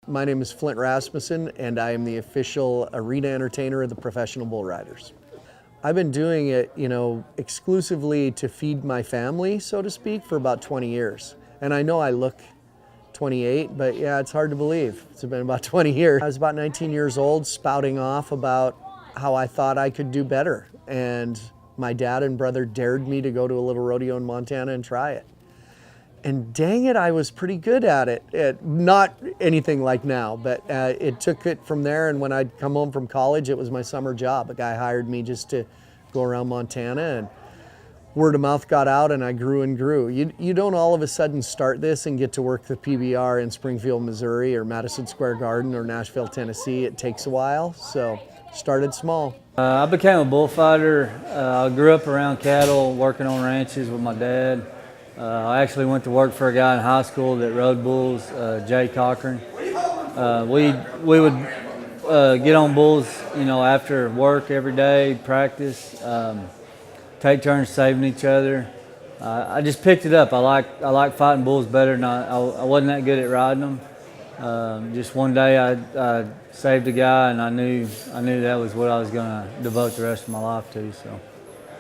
My name is Flint Rasmussen, and I am the official arena entertainer of the Professional Bull Riders. I've been doing it, exclusively to feed my family, so to speak, for about 20 years. And I know I look 28, but yeah, it's hard to believe. It's been about 20 years. I was about 19 years old, spouting off about how I thought I could do better. And my dad and brother dared me to go to a little rodeo in Montana and try it. And dang it, I was pretty good at it. Not anything like now, but it took it from there. And when I'd come home from college, it was my summer job. A guy hired me just to go around Montana, and word of mouth got out, and I grew and grew. You don't all of a sudden start this and get to work the PBR in Springfield, Missouri, or Madison Square Garden, or Nashville, Tennessee. It takes a while, so started small. I became a bullfighter. I grew up around cattle, working on ranches with my dad. I actually went to work for a guy in high school that rode bulls, Jay Cochran. We would get on bulls, after work every day, practice, take turns saving each other. I just picked it up. I like fighting bulls better than I wasn't that good at riding them. Just one day I saved a guy, and I knew that was what I was going to devote the rest of my life to. So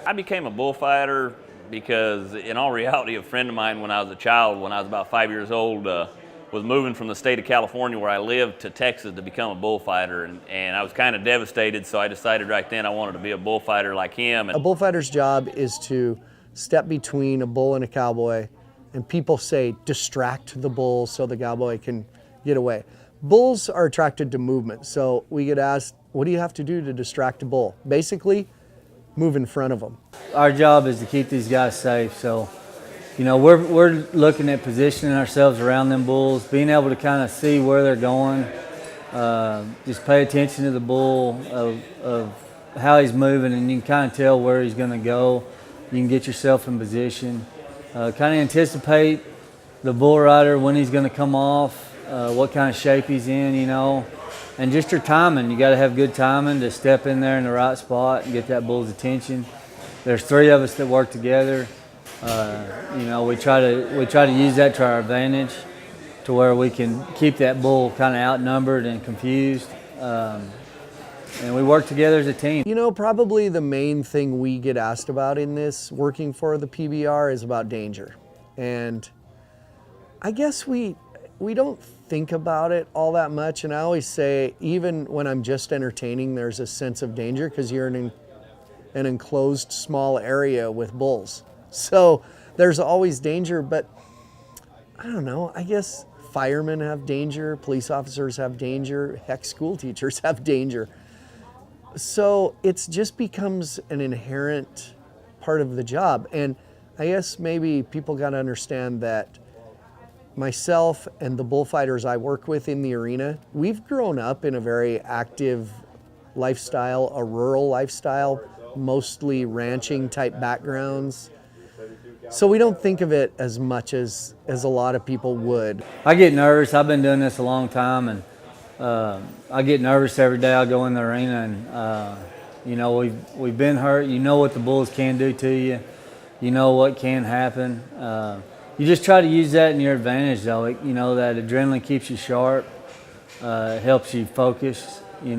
I became a bullfighter because, in all reality, a friend of mine when I was a child, when I was about 5 years old, was moving from the state of California where I lived to Texas to become a bullfighter, and I was kind of devastated, so I decided right then I wanted to be a bullfighter like him. A bullfighter's job is to step between a bull and a cowboy, and people say distract the bull so the cowboy can get away. Bulls are attracted to movement, so we get asked, what do you have to do to distract a bull? Basically, move in front of them. Our job is to keep these guys safe, so we're looking at positioning ourselves around them bulls, being able to kind of see where they're going, just pay attention to the bull of how he's moving, and you can kind of tell where he's going to go. You can get yourself in position, kind of anticipate the bull rider when he's going to come off, what kind of shape he's in, and just your timing. You got to have good timing to step in there in the right spot and get that bull's attention. There's three of us that work together. We try to use that to our advantage, to where we can keep that bull kind of outnumbered and confused, and we work together as a team. Probably the main thing we get asked about in this, working for the PBR, is about danger. And I guess we don't think about it all that much, and I always say, even when I'm just entertaining, there's a sense of danger because you're in an enclosed small area with bulls. So there's always danger, but I don't know, I guess firemen have danger, police officers have danger, heck, school teachers have danger. So it just becomes an inherent part of the job. And I guess maybe people got to understand that myself and the bullfighters I work with in the arena, we've grown up in a very active lifestyle, a rural lifestyle, mostly ranching type backgrounds. So we don't think of it as much as a lot of people would. I get nervous. I've been doing this a long time, and I get nervous every day I go in the arena, and we've been hurt. You know what the bulls can do to you. You know what can happen. You just try to use that in your advantage, though. That adrenaline keeps you sharp, helps you focus. You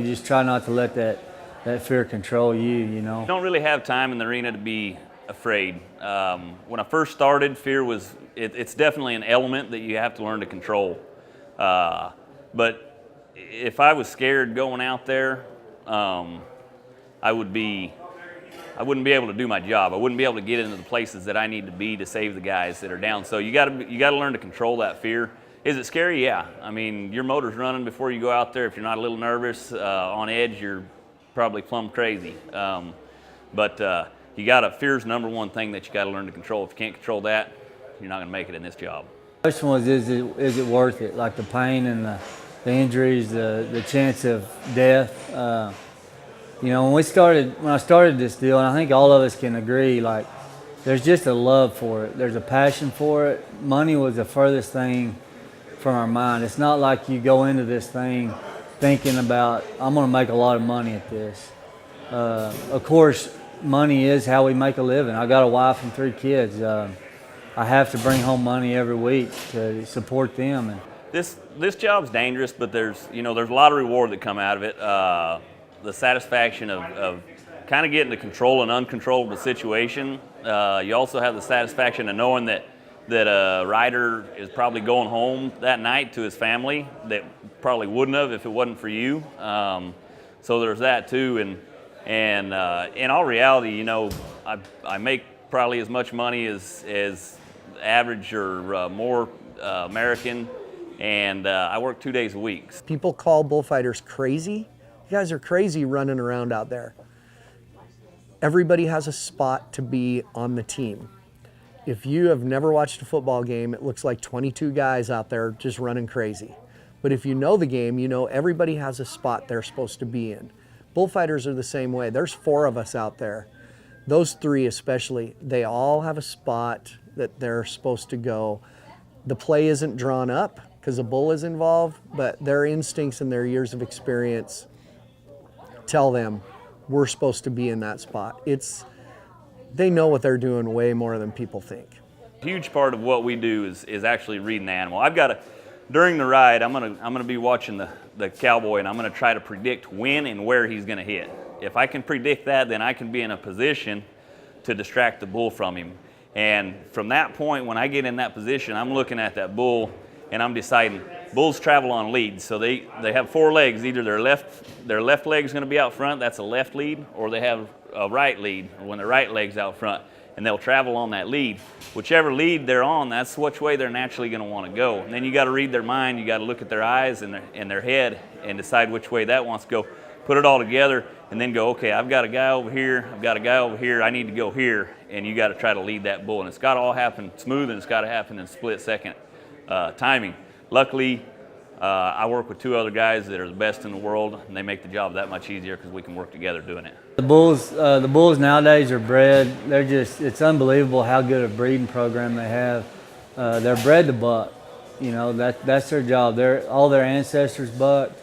just try not to let that fear control you. You don't really have time in the arena to be afraid. When I first started, fear was, it's definitely an element that you have to learn to control. But if I was scared going out there, I wouldn't be able to do my job. I wouldn't be able to get into the places that I need to be to save the guys that are down. So you got to learn to control that fear. Is it scary? Yeah. I mean, your motor's running before you go out there. If you're not a little nervous, on edge, you're probably plumb crazy. But fear's number one thing that you got to learn to control. If you can't control that, you're not going to make it in this job. The question was, is it worth it? Like the pain and the injuries, the chance of death. When I started this deal, and I think all of us can agree, like, there's just a love for it. There's a passion for it. Money was the furthest thing from our mind. It's not like you go into this thing thinking about, I'm going to make a lot of money at this. Of course, money is how we make a living. I got a wife and 3 kids. I have to bring home money every week to support them. And this job's dangerous, but there's a lot of reward that come out of it. The satisfaction of kind of getting to control an uncontrollable situation. You also have the satisfaction of knowing that a rider is probably going home that night to his family that probably wouldn't have if it wasn't for you. So there's that too, and in all reality, I make probably as much money as average or more American, and I work 2 days a week. People call bullfighters crazy. You guys are crazy running around out there. Everybody has a spot to be on the team. If you have never watched a football game, it looks like 22 guys out there just running crazy. But if you know the game, you know everybody has a spot they're supposed to be in. Bullfighters are the same way. There's 4 of us out there. Those 3 especially, they all have a spot that they're supposed to go. The play isn't drawn up because a bull is involved, but their instincts and their years of experience tell them we're supposed to be in that spot. They know what they're doing way more than people think. A huge part of what we do is actually reading the animal. During the ride, I'm gonna be watching the cowboy, and I'm gonna try to predict when and where he's gonna hit. If I can predict that, then I can be in a position to distract the bull from him. And from that point, when I get in that position, I'm looking at that bull and I'm deciding, bulls travel on leads. So they have 4 legs. Either their left leg is going to be out front, that's a left lead, or they have a right lead, or when their right leg's out front, and they'll travel on that lead. Whichever lead they're on, that's which way they're naturally going to want to go. And then you got to read their mind, you got to look at their eyes and their head and decide which way that wants to go. Put it all together and then go, okay, I've got a guy over here, I've got a guy over here, I need to go here, and you got to try to lead that bull. And it's got to all happen smooth, and it's got to happen in split-second timing. Luckily, I work with 2 other guys that are the best in the world, and they make the job that much easier because we can work together doing it. The bulls nowadays are bred. It's unbelievable how good a breeding program they have. They're bred to buck. That's their job. All their ancestors bucked.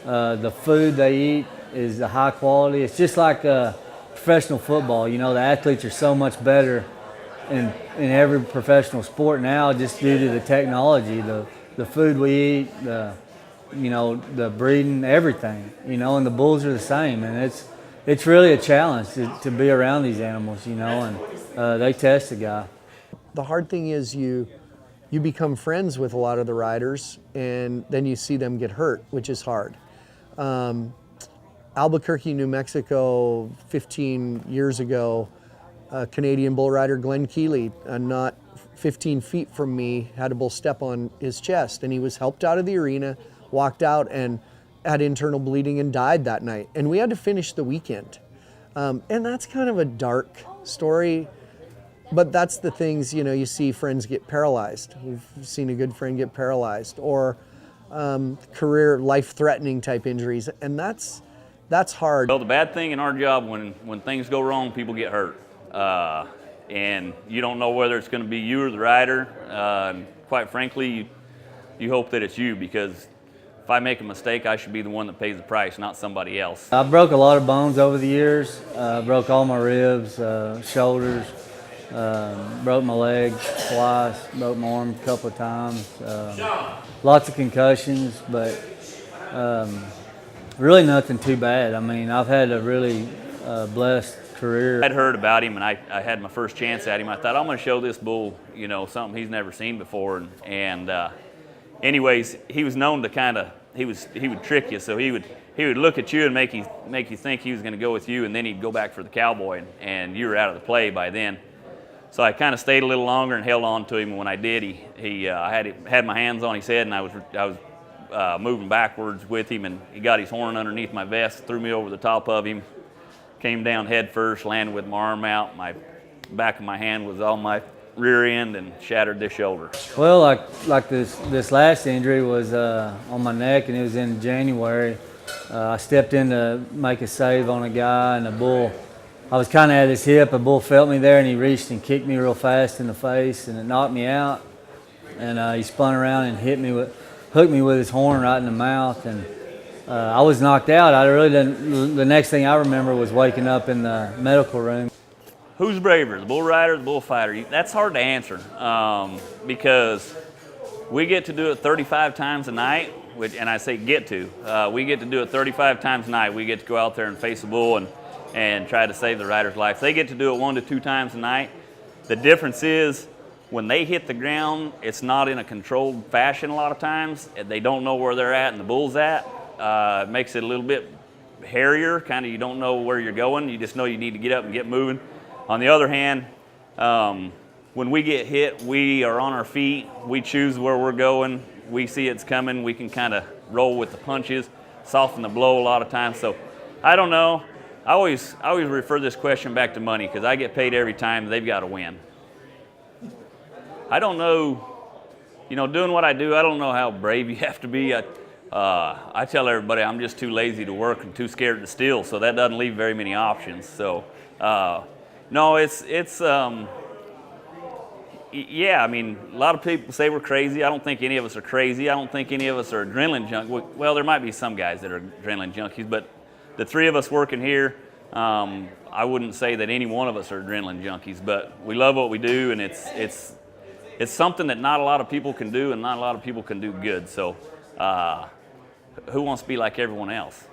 The food they eat is the high quality. It's just like professional football. The athletes are so much better in every professional sport now just due to the technology, the food we eat, the breeding, everything. And the bulls are the same. And it's really a challenge to be around these animals. And they test the guy. The hard thing is you become friends with a lot of the riders, and then you see them get hurt, which is hard. Albuquerque, New Mexico, 15 years ago, a Canadian bull rider, Glenn Keeley, not 15 feet from me, had a bull step on his chest, and he was helped out of the arena, walked out and had internal bleeding and died that night. And we had to finish the weekend. And that's kind of a dark story, but that's the things, you see friends get paralyzed. We've seen a good friend get paralyzed, or career life-threatening type injuries, and that's hard. Well, the bad thing in our job, when things go wrong, people get hurt. And you don't know whether it's going to be you or the rider. Quite frankly, you hope that it's you, because if I make a mistake, I should be the one that pays the price, not somebody else. I broke a lot of bones over the years. Broke all my ribs, shoulders, broke my leg twice, broke my arm a couple of times. Lots of concussions, but really nothing too bad. I mean, I've had a really blessed career. I'd heard about him, and I had my first chance at him. I thought, I'm going to show this bull, something he's never seen before. And anyways, he was known to he would trick you. So he would look at you and make you think he was going to go with you, and then he'd go back for the cowboy, and you were out of the play by then. So I kind of stayed a little longer and held on to him. And when I did, I had my hands on his head, and I was moving backwards with him, and he got his horn underneath my vest, threw me over the top of him, came down head first, landed with my arm out. My back of my hand was on my rear end and shattered this shoulder. Well, like this last injury was on my neck, and it was in January. I stepped in to make a save on a guy, and a bull, I was kind of at his hip. A bull felt me there, and he reached and kicked me real fast in the face, and it knocked me out. And he spun around and hooked me with his horn right in the mouth, and I was knocked out. I really didn't. The next thing I remember was waking up in the medical room. Who's braver, the bull rider or the bullfighter? That's hard to answer because We get to do it 35 times a night, and I say get to. We get to do it 35 times a night. We get to go out there and face a bull and try to save the rider's life. They get to do it 1 to 2 times a night. The difference is when they hit the ground, it's not in a controlled fashion a lot of times. They don't know where they're at and the bull's at. It makes it a little bit hairier, kind of you don't know where you're going. You just know you need to get up and get moving. On the other hand, when we get hit, we are on our feet. We choose where we're going. We see it's coming. We can kind of roll with the punches, soften the blow a lot of times. So I don't know. I always refer this question back to money because I get paid every time. They've got to win. I don't know, doing what I do, I don't know how brave you have to be. I tell everybody I'm just too lazy to work and too scared to steal, so that doesn't leave very many options. So, no, yeah, I mean, a lot of people say we're crazy. I don't think any of us are crazy. I don't think any of us are adrenaline junkies. Well, there might be some guys that are adrenaline junkies, but the 3 of us working here, I wouldn't say that any one of us are adrenaline junkies, but we love what we do, and it's something that not a lot of people can do and not a lot of people can do good. So who wants to be like everyone else,